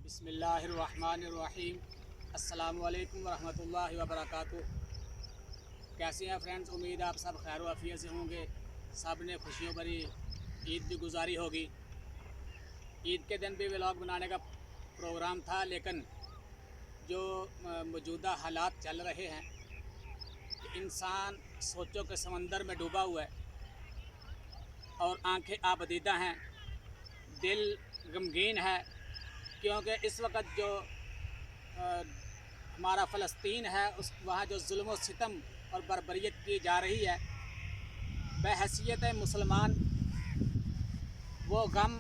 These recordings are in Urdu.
بسم اللہ الرحمن الرحیم۔ السلام علیکم ورحمۃ اللہ وبرکاتہ۔ کیسے ہیں فرینڈز؟ امید آپ سب خیر و عافیت سے ہوں گے۔ سب نے خوشیوں بھری عید بھی گزاری ہوگی۔ عید کے دن بھی ولاگ بنانے کا پروگرام تھا، لیکن جو موجودہ حالات چل رہے ہیں کہ انسان سوچوں کے سمندر میں ڈوبا ہوا ہے اور آنکھیں آبدیدہ ہیں، دل غمگین ہے، کیونکہ اس وقت جو ہمارا فلسطین ہے وہاں جو ظلم و ستم اور بربریت کی جا رہی ہے، بحیثیت مسلمان وہ غم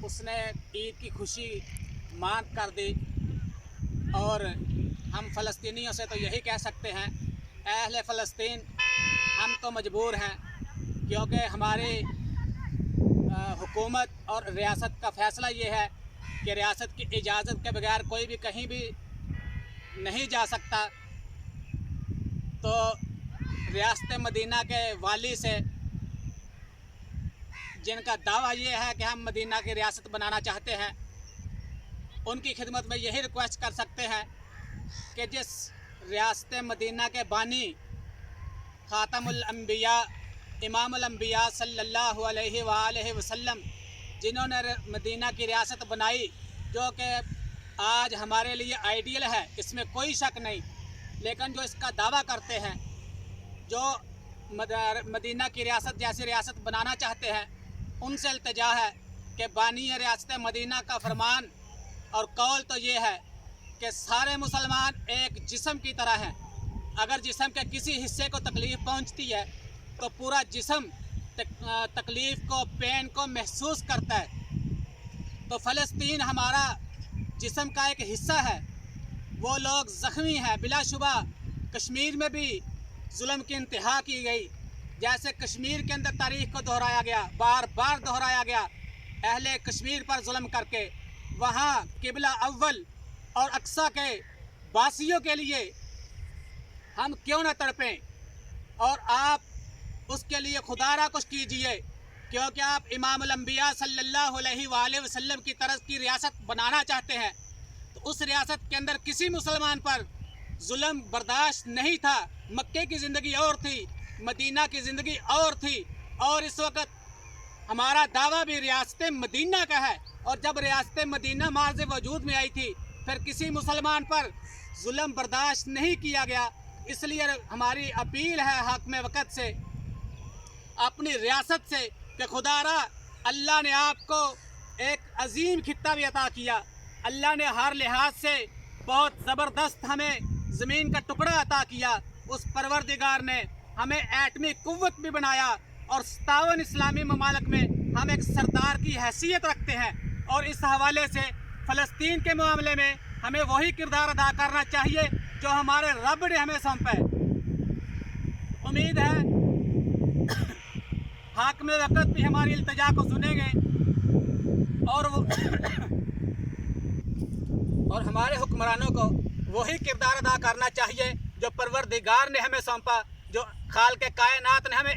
اس نے عید کی خوشی ماند کر دی۔ اور ہم فلسطینیوں سے تو یہی کہہ سکتے ہیں، اے اہل فلسطین، ہم تو مجبور ہیں، کیونکہ ہماری حکومت اور ریاست کا فیصلہ یہ ہے کہ ریاست کی اجازت کے بغیر کوئی بھی کہیں بھی نہیں جا سکتا۔ تو ریاست مدینہ کے والی سے، جن کا دعویٰ یہ ہے کہ ہم مدینہ کی ریاست بنانا چاہتے ہیں، ان کی خدمت میں یہی ریکویسٹ کر سکتے ہیں کہ جس ریاست مدینہ کے بانی خاتم الانبیاء امام الانبیاء صلی اللہ علیہ وآلہ وسلم، جنہوں نے مدینہ کی ریاست بنائی، جو کہ آج ہمارے لیے آئیڈیل ہے، اس میں کوئی شک نہیں، لیکن جو اس کا دعویٰ کرتے ہیں، جو مدینہ کی ریاست جیسی ریاست بنانا چاہتے ہیں، ان سے التجا ہے کہ بانی ریاست مدینہ کا فرمان اور قول تو یہ ہے کہ سارے مسلمان ایک جسم کی طرح ہیں۔ اگر جسم کے کسی حصے کو تکلیف پہنچتی ہے تو پورا جسم تکلیف کو، پین کو محسوس کرتا ہے۔ تو فلسطین ہمارا جسم کا ایک حصہ ہے، وہ لوگ زخمی ہیں۔ بلا شبہ کشمیر میں بھی ظلم کی انتہا کی گئی، جیسے کشمیر کے اندر تاریخ کو دہرایا گیا، بار بار دہرایا گیا اہل کشمیر پر ظلم کر کے۔ وہاں قبلہ اول اور اقصیٰ کے باسیوں کے لیے ہم کیوں نہ تڑپیں؟ اور آپ اس کے لیے خدا را کچھ کیجئے، کیونکہ آپ امام الانبیاء صلی اللہ علیہ وآلہ وسلم کی طرز کی ریاست بنانا چاہتے ہیں۔ تو اس ریاست کے اندر کسی مسلمان پر ظلم برداشت نہیں تھا۔ مکے کی زندگی اور تھی، مدینہ کی زندگی اور تھی، اور اس وقت ہمارا دعویٰ بھی ریاست مدینہ کا ہے۔ اور جب ریاست مدینہ مارز وجود میں آئی تھی، پھر کسی مسلمان پر ظلم برداشت نہیں کیا گیا۔ اس لیے ہماری اپیل ہے حاکم وقت سے، اپنی ریاست سے، کہ خدا را اللہ نے آپ کو ایک عظیم خطہ بھی عطا کیا، اللہ نے ہر لحاظ سے بہت زبردست ہمیں زمین کا ٹکڑا عطا کیا۔ اس پروردگار نے ہمیں ایٹمی قوت بھی بنایا، اور 57 اسلامی ممالک میں ہم ایک سردار کی حیثیت رکھتے ہیں، اور اس حوالے سے فلسطین کے معاملے میں ہمیں وہی کردار ادا کرنا چاہیے جو ہمارے رب نے ہمیں سونپا ہے۔ امید ہے حاکم وقت بھی ہماری التجا کو سنیں گے، اور ہمارے حکمرانوں کو وہی کردار ادا کرنا چاہیے جو پروردگار نے ہمیں سونپا، جو خالق کائنات نے ہمیں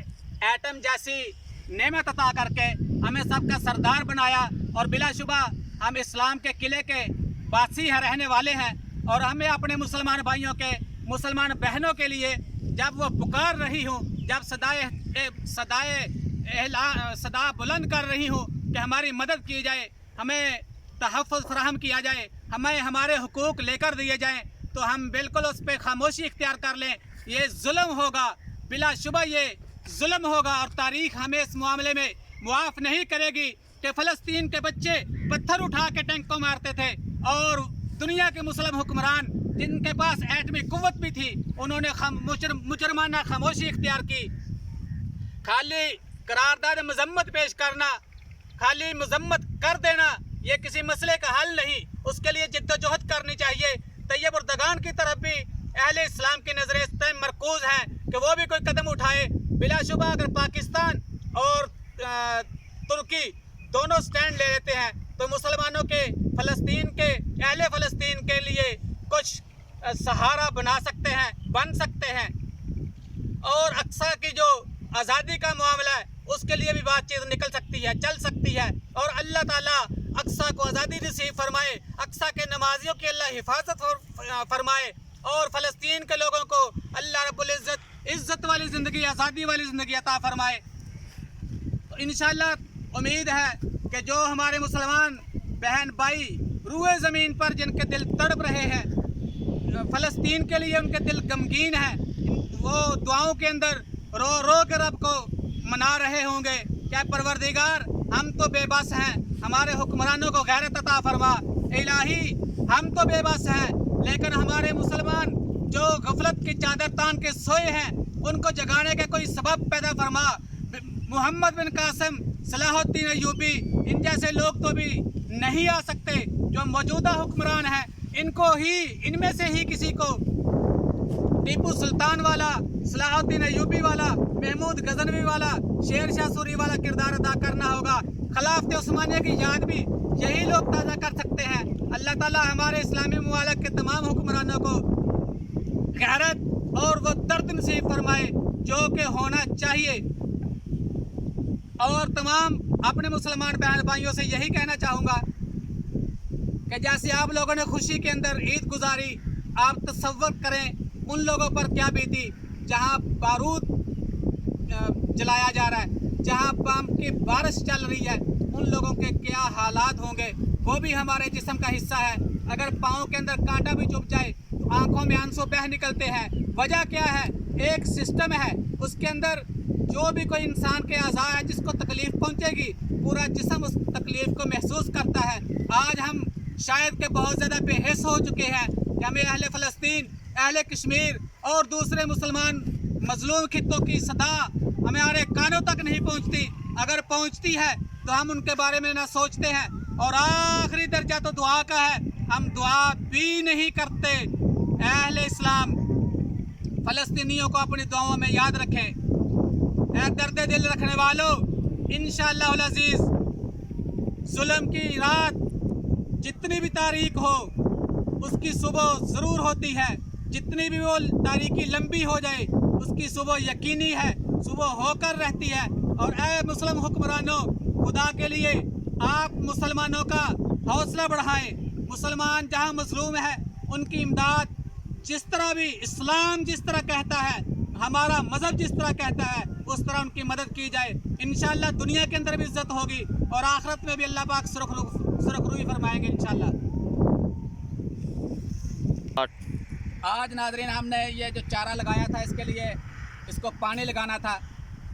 ایٹم جیسی نعمت عطا کر کے ہمیں سب کا سردار بنایا۔ اور بلا شبہ ہم اسلام کے قلعے کے باسی ہیں، رہنے والے ہیں، اور ہمیں اپنے مسلمان بھائیوں کے، مسلمان بہنوں کے لیے جب وہ پکار رہی ہوں، جب صدا بلند کر رہی ہوں کہ ہماری مدد کی جائے، ہمیں تحفظ فراہم کیا جائے، ہمیں ہمارے حقوق لے کر دیے جائیں، تو ہم بالکل اس پہ خاموشی اختیار کر لیں۔ یہ ظلم ہوگا، بلا شبہ یہ ظلم ہوگا، اور تاریخ ہمیں اس معاملے میں معاف نہیں کرے گی کہ فلسطین کے بچے پتھر اٹھا کے ٹینک کو مارتے تھے، اور دنیا کے مسلم حکمران جن کے پاس ایٹمی قوت بھی تھی، انہوں نے مجرمانہ خاموشی اختیار کی۔ خالی قرارداد مذمت پیش کرنا، خالی مذمت کر دینا، یہ کسی مسئلے کا حل نہیں۔ اس کے لیے جد و جہد کرنی چاہیے۔ طیب اردگان کی طرف بھی اہل اسلام کی نظریں اس ٹائم مرکوز ہیں کہ وہ بھی کوئی قدم اٹھائے۔ بلا شبہ اگر پاکستان اور ترکی دونوں سٹینڈ لے لیتے ہیں تو مسلمانوں کے، فلسطین کے، اہل فلسطین کے لیے کچھ سہارا بن سکتے ہیں۔ اور اقصیٰ کی جو آزادی کا معاملہ ہے، اس کے لیے بھی بات چیت نکل سکتی ہے، چل سکتی ہے، اور اللہ تعالیٰ اقصیٰ کو آزادی نصیب فرمائے۔ اقصی کے نمازیوں کی اللہ حفاظت فرمائے اور فلسطین کے لوگوں کو اللہ رب العزت عزت والی زندگی آزادی والی زندگی عطا فرمائے۔ تو انشاءاللہ امید ہے کہ جو ہمارے مسلمان بہن بھائی روئے زمین پر جن کے دل تڑپ رہے ہیں، فلسطین کے لیے ان کے دل غمگین ہیں، وہ دعاؤں کے اندر رو رو کے رب کو منا رہے ہوں گے کہ پروردگار ہم تو بے بس ہیں، ہمارے حکمرانوں کو غیرت عطا فرما۔ الہی ہم تو بے بس ہیں لیکن ہمارے مسلمان جو غفلت کی چادر تان کے سوئے ہیں ان کو جگانے کا کوئی سبب پیدا فرما۔ محمد بن قاسم، صلاح الدین ایوبی، ان جیسے لوگ تو بھی نہیں آ سکتے، جو موجودہ حکمران ہیں ان میں سے ہی کسی کو ٹیپو سلطان والا، صلاح الدین ایوبی والا، محمود غزنوی والا، شیر شاہ سوری والا کردار ادا کرنا ہوگا۔ خلافت عثمانیہ کی یاد بھی یہی لوگ تازہ کر سکتے ہیں۔ اللہ تعالیٰ ہمارے اسلامی ممالک کے تمام حکمرانوں کو غیرت اور وہ درد نصیب فرمائے جو کہ ہونا چاہیے۔ اور تمام اپنے مسلمان بہن بھائیوں سے یہی کہنا چاہوں گا کہ جیسے آپ لوگوں نے خوشی کے اندر عید گزاری، آپ تصور کریں ان لوگوں پر کیا بیتی جہاں بارود جلایا جا رہا ہے، جہاں بم کی بارش چل رہی ہے، ان لوگوں کے کیا حالات ہوں گے۔ وہ بھی ہمارے جسم کا حصہ ہے، اگر پاؤں کے اندر کانٹا بھی چبھ جائے تو آنکھوں میں آنسو بہہ نکلتے ہیں۔ وجہ کیا ہے؟ ایک سسٹم ہے، اس کے اندر جو بھی کوئی انسان کے اعضاء ہے جس کو تکلیف پہنچے گی، پورا جسم اس تکلیف کو محسوس کرتا ہے۔ آج ہم شاید کہ بہت زیادہ بے حس ہو چکے ہیں کہ ہمیں اہل فلسطین، اہل کشمیر اور دوسرے مسلمان مظلوم خطوں کی صدا ہمارے کانوں تک نہیں پہنچتی۔ اگر پہنچتی ہے تو ہم ان کے بارے میں نہ سوچتے ہیں، اور آخری درجہ تو دعا کا ہے، ہم دعا بھی نہیں کرتے۔ اہل اسلام فلسطینیوں کو اپنی دعاؤں میں یاد رکھیں۔ اے درد دل رکھنے والوں، انشاءاللہ العزیز ظلم کی رات جتنی بھی تاریک ہو اس کی صبح ضرور ہوتی ہے، جتنی بھی وہ تاریکی لمبی ہو جائے اس کی صبح یقینی ہے، صبح ہو کر رہتی ہے۔ اور اے مسلم حکمرانوں، خدا کے لیے آپ مسلمانوں کا حوصلہ بڑھائیں۔ مسلمان جہاں مظلوم ہے ان کی امداد جس طرح بھی اسلام جس طرح کہتا ہے، ہمارا مذہب جس طرح کہتا ہے، اس طرح ان کی مدد کی جائے۔ انشاءاللہ دنیا کے اندر بھی عزت ہوگی اور آخرت میں بھی اللہ پاک سرخ روئی فرمائیں گے انشاءاللہ۔ آج ناظرین ہم نے یہ جو چارہ لگایا تھا اس کے لیے اس کو پانی لگانا تھا،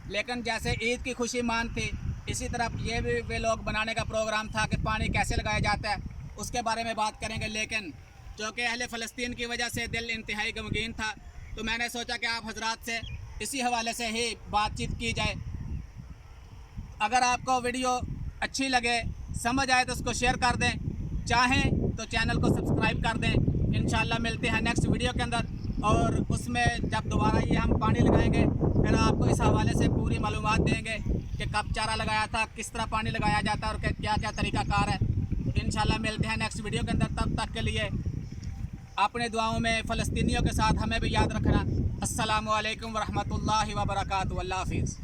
لیکن جیسے عید کی خوشی مان تھی اسی طرح یہ بھی وہ لوگ بنانے کا پروگرام تھا کہ پانی کیسے لگایا جاتا ہے اس کے بارے میں بات کریں گے، لیکن جو کہ اہل فلسطین کی وجہ سے دل انتہائی غمگین تھا تو میں نے سوچا کہ آپ حضرات سے اسی حوالے سے ہی بات چیت کی جائے۔ اگر آپ کو ویڈیو اچھی لگے، سمجھ آئے تو اس کو شیئر کر دیں، چاہیں تو چینل کو سبسکرائب کر دیں۔ انشاءاللہ ملتے ہیں نیکسٹ ویڈیو کے اندر، اور اس میں جب دوبارہ یہ ہم پانی لگائیں گے پھر آپ کو اس حوالے سے پوری معلومات دیں گے کہ کب چارہ لگایا تھا، کس طرح پانی لگایا جاتا ہے اور کیا کیا طریقہ کار ہے۔ انشاءاللہ ملتے ہیں نیکسٹ ویڈیو کے اندر، تب تک کے لیے اپنے دعاؤں میں فلسطینیوں کے ساتھ ہمیں بھی یاد رکھنا۔ السلام علیکم ورحمۃ اللہ وبرکاتہ۔ اللہ حافظ۔